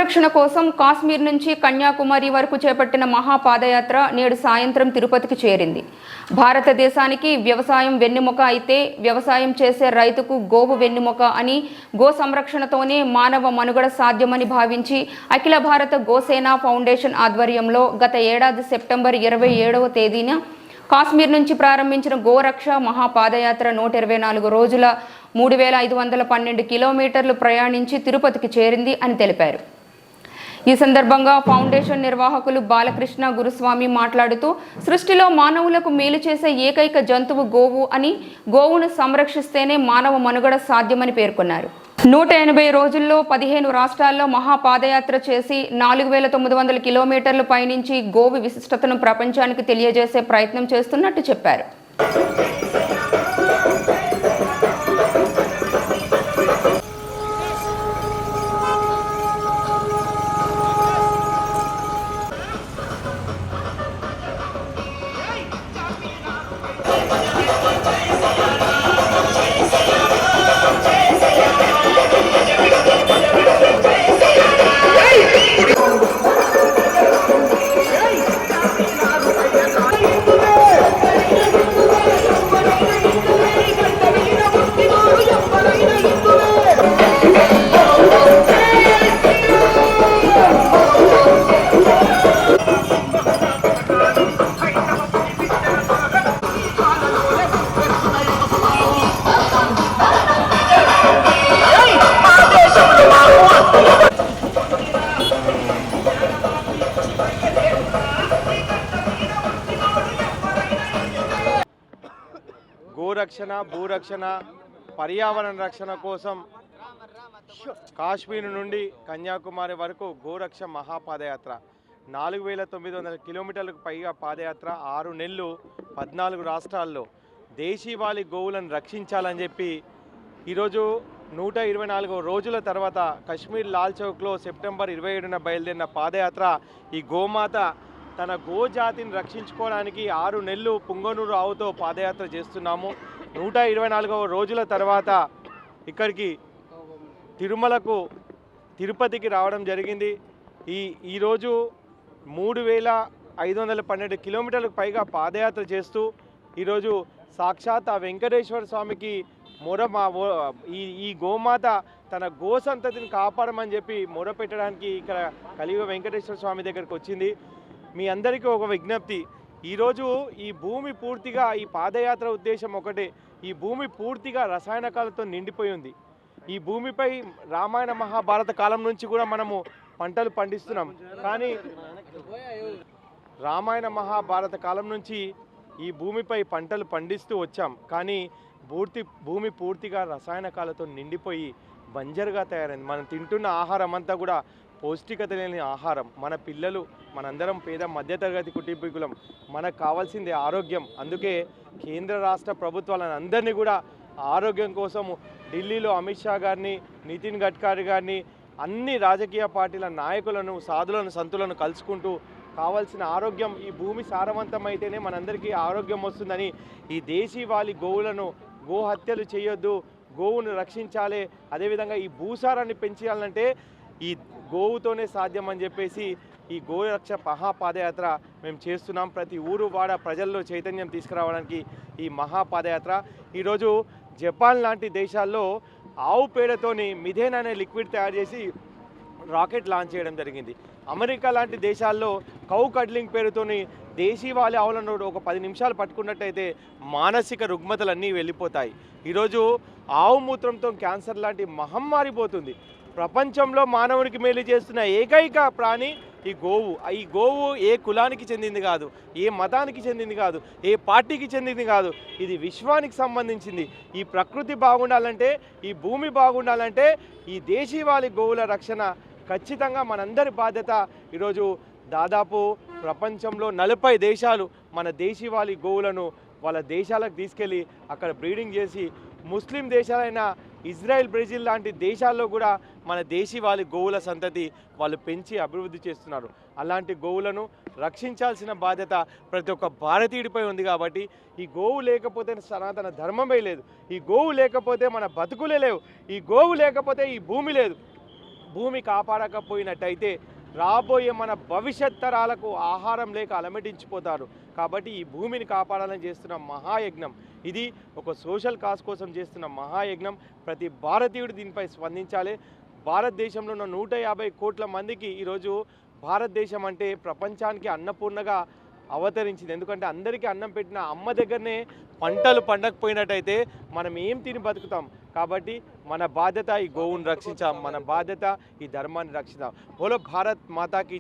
సంరక్షణ కోసం కాశ్మీర్ నుంచి కన్యాకుమారి వరకు చేపట్టిన మహాపాదయాత్ర నేడు సాయంత్రం తిరుపతికి చేరింది. భారతదేశానికి వ్యవసాయం వెన్నెముక అయితే వ్యవసాయం చేసే రైతుకు గోవు వెన్నెముక అని, గో సంరక్షణతోనే మానవ మనుగడ సాధ్యమని భావించి అఖిల భారత గోసేన ఫౌండేషన్ ఆధ్వర్యంలో గత ఏడాది సెప్టెంబర్ 27వ తేదీన కాశ్మీర్ నుంచి ప్రారంభించిన గోరక్ష మహాపాదయాత్ర 124 రోజుల 3512 కిలోమీటర్లు ప్రయాణించి తిరుపతికి చేరింది అని తెలిపారు. ఈ సందర్భంగా ఫౌండేషన్ నిర్వాహకులు బాలకృష్ణ గురుస్వామి మాట్లాడుతూ, సృష్టిలో మానవులకు మేలు చేసే ఏకైక జంతువు గోవు అని, గోవును సంరక్షిస్తేనే మానవ మనుగడ సాధ్యమని పేర్కొన్నారు. 180 రోజుల్లో 15 రాష్ట్రాల్లో మహాపాదయాత్ర చేసి 4900 కిలోమీటర్లు పయనించి గోవు విశిష్టతను ప్రపంచానికి తెలియజేసే ప్రయత్నం చేస్తున్నట్టు చెప్పారు. గోరక్షణ, భూరక్షణ, పర్యావరణ రక్షణ కోసం కాశ్మీర్ నుండి కన్యాకుమారి వరకు గోరక్ష మహాపాదయాత్ర 4900 కిలోమీటర్లకు పైగా పాదయాత్ర, 6 నెలలు 14 రాష్ట్రాల్లో దేశీవాళీ గోవులను రక్షించాలని చెప్పి ఈరోజు 124 రోజుల తర్వాత కశ్మీర్ లాల్ చౌక్లో సెప్టెంబర్ 27న బయలుదేరిన పాదయాత్ర ఈ గోమాత తన గోజాతిని రక్షించుకోవడానికి 6 నెలలు పుంగనూరు ఆవుతో పాదయాత్ర చేస్తున్నాము. 124 రోజుల తర్వాత ఇక్కడికి తిరుపతికి రావడం జరిగింది. ఈరోజు 3512 కిలోమీటర్లకు పైగా పాదయాత్ర చేస్తూ ఈరోజు సాక్షాత్ ఆ వెంకటేశ్వర స్వామికి ఈ గోమాత తన గో సంతతిని కాపాడమని చెప్పి మొరపెట్టడానికి ఇక్కడ కలియుగ వెంకటేశ్వర స్వామి దగ్గరికి వచ్చింది. మీ అందరికీ ఒక విజ్ఞప్తి, ఈరోజు ఈ భూమి పూర్తిగా, ఈ పాదయాత్ర ఉద్దేశం ఒకటే, ఈ భూమి పూర్తిగా రసాయనకాలతో నిండిపోయి ఉంది. ఈ భూమిపై రామాయణ మహాభారత కాలం నుంచి కూడా మనము పంటలు పండిస్తున్నాం. కానీ రామాయణ మహాభారత కాలం నుంచి ఈ భూమిపై పంటలు పండిస్తూ వచ్చాం. కానీ భూమి పూర్తిగా రసాయనకాలతో నిండిపోయి బంజరుగా తయారైంది. మనం తింటున్న ఆహారం అంతా కూడా పౌష్టికత లేని ఆహారం. మన పిల్లలు, మనందరం పేద మధ్యతరగతి కుటుంబీకులం, మనకు కావాల్సింది ఆరోగ్యం. అందుకే కేంద్ర రాష్ట్ర ప్రభుత్వాలను అందరినీ కూడా ఆరోగ్యం కోసం ఢిల్లీలో అమిత్ షా గారిని, నితిన్ గడ్కరీ గారిని, అన్ని రాజకీయ పార్టీల నాయకులను, సాధులను, సంతులను కలుసుకుంటూ కావాల్సిన ఆరోగ్యం, ఈ భూమి సారవంతమైతేనే మనందరికీ ఆరోగ్యం వస్తుందని, ఈ దేశీవాళీ గోవులను, గోహత్యలు చేయొద్దు, గోవును రక్షించాలి, అదేవిధంగా ఈ భూసారాన్ని పెంచాలంటే ఈ గోవుతోనే సాధ్యం అని చెప్పేసి ఈ గోరక్ష మహాపాదయాత్ర మేము చేస్తున్నాం. ప్రతి ఊరు వాడ ప్రజల్లో చైతన్యం తీసుకురావడానికి ఈ మహాపాదయాత్ర. ఈరోజు జపాన్ లాంటి దేశాల్లో ఆవు పేడతోని మిథేన్ అనే లిక్విడ్ తయారు చేసి రాకెట్ లాంచ్ చేయడం జరిగింది. అమెరికా లాంటి దేశాల్లో కౌ కడ్లింగ్ పేరుతోని దేశీవాళీ ఆవులను ఒక 10 నిమిషాలు పట్టుకున్నట్టయితే మానసిక రుగ్మతలన్నీ వెళ్ళిపోతాయి. ఈరోజు ఆవు మూత్రంతో క్యాన్సర్ లాంటి మహమ్మారి పోతుంది. ప్రపంచంలో మానవునికి మేలు చేస్తున్న ఏకైక ప్రాణి ఈ గోవు. ఈ గోవు ఏ కులానికి చెందింది కాదు, ఏ మతానికి చెందింది కాదు, ఏ పార్టీకి చెందింది కాదు, ఇది విశ్వానికి సంబంధించింది. ఈ ప్రకృతి బాగుండాలంటే, ఈ భూమి బాగుండాలంటే ఈ దేశీవాళీ గోవుల రక్షణ ఖచ్చితంగా మనందరి బాధ్యత. ఈరోజు దాదాపు ప్రపంచంలో 40 దేశాలు మన దేశీవాళీ గోవులను వాళ్ళ దేశాలకు తీసుకెళ్ళి అక్కడ బ్రీడింగ్ చేసి, ముస్లిం దేశాలైన ఇజ్రాయెల్, బ్రెజిల్ లాంటి దేశాల్లో కూడా మన దేశీవాళీ గోవుల సంతతి వాళ్ళు పెంచి అభివృద్ధి చేస్తున్నారు. అలాంటి గోవులను రక్షించాల్సిన బాధ్యత ప్రతి ఒక్క భారతీయుడిపై ఉంది. కాబట్టి ఈ గోవు లేకపోతే సనాతన ధర్మమే లేదు, ఈ గోవు లేకపోతే మన బతుకులే లేవు, ఈ గోవు లేకపోతే ఈ భూమి లేదు. భూమి కాపాడకపోయినట్టయితే రాబోయే మన భవిష్యత్ తరాలకు ఆహారం లేక అలమటించిపోతారు. కాబట్టి ఈ భూమిని కాపాడాలని చేస్తున్న మహాయజ్ఞం ఇది. ఒక సోషల్ కాజ్ కోసం చేస్తున్న మహాయజ్ఞం. ప్రతి భారతీయుడు దీనిపై స్పందించాలి. భారతదేశంలో ఉన్న 150 కోట్ల మందికి ఈరోజు భారతదేశం అంటే ప్రపంచానికి అన్నపూర్ణగా అవతరించింది. ఎందుకంటే అందరికీ అన్నం పెట్టిన అమ్మ దగ్గరనే పంటలు పండకపోయినట్టయితే మనం ఏం తిని బతుకుతాం? కాబట్టి మన బాధ్యత ఈ గోవును రక్షించాం, మన బాధ్యత ఈ ధర్మాన్ని రక్షించాం. బోలో భారత్ మాతాకి